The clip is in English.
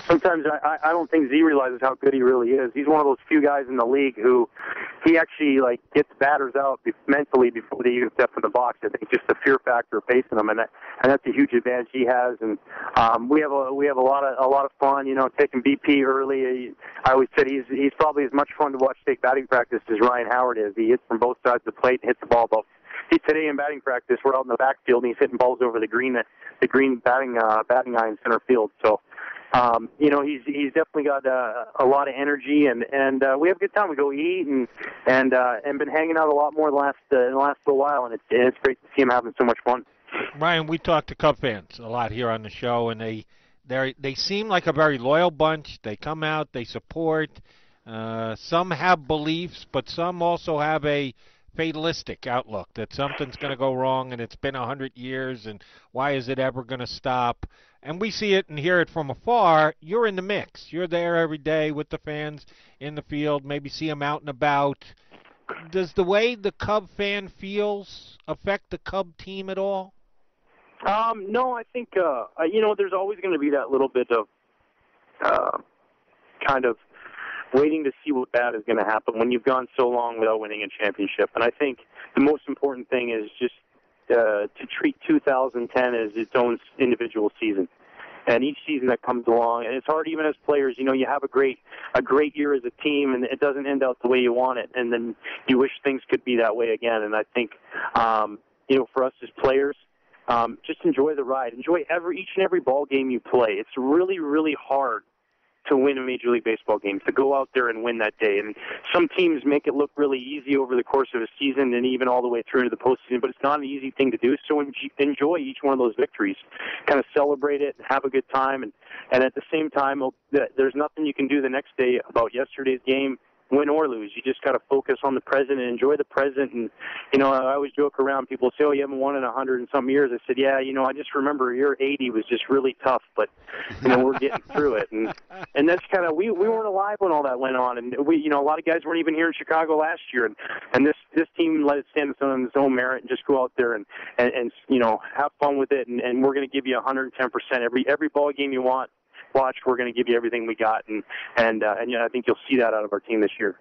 sometimes I don't think Z realizes how good he really is. He's one of those few guys in the league who he actually gets batters out mentally before they even step in the box. I think just the fear factor of facing them, and that's a huge advantage he has. And we have a lot of fun, taking BP early. I always said he's probably as much fun to watch take batting practice as Ryan Howard is. He hits from both sides of the plate and hits the ball about. Today in batting practice, we're out in the backfield, and he's hitting balls over the green batting eye in center field. So, he's definitely got a lot of energy, and we have a good time. We go eat and been hanging out a lot more in the last little while, and it's great to see him having so much fun. Ryan, we talk to Cub fans a lot here on the show, and they seem like a very loyal bunch. They come out, they support. Some have beliefs, but some also have a fatalistic outlook that something's going to go wrong, and it's been 100 years, and why is it ever going to stop? And we see it and hear it from afar. You're in the mix. You're there every day with the fans in the field, maybe see them out and about. Does the way the Cub fan feels affect the Cub team at all? No, I think, there's always going to be that little bit of kind of waiting to see what bad is going to happen when you've gone so long without winning a championship. And I think the most important thing is just to treat 2010 as its own individual season. And each season that comes along, and it's hard even as players, you have a great year as a team, and it doesn't end out the way you want it, and then you wish things could be that way again. And I think, for us as players, just enjoy the ride. Enjoy each and every ball game you play. It's really, really hard to win a Major League Baseball game, to go out there and win that day. And some teams make it look really easy over the course of a season and even all the way through to the postseason, but it's not an easy thing to do. So enjoy each one of those victories. Kind of celebrate it and have a good time. And at the same time, there's nothing you can do the next day about yesterday's game, win or lose. You just got to focus on the present and enjoy the present. And, I always joke around. People say, oh, you haven't won in 100 and some years. I said, yeah, I just remember year 80 was just really tough, but, we're getting through it. And that's kind of, we weren't alive when all that went on. And a lot of guys weren't even here in Chicago last year. And this team let it stand on its own merit and just go out there and have fun with it. And we're going to give you 110% every ball game you watch. We're going to give you everything we got, and I think you'll see that out of our team this year.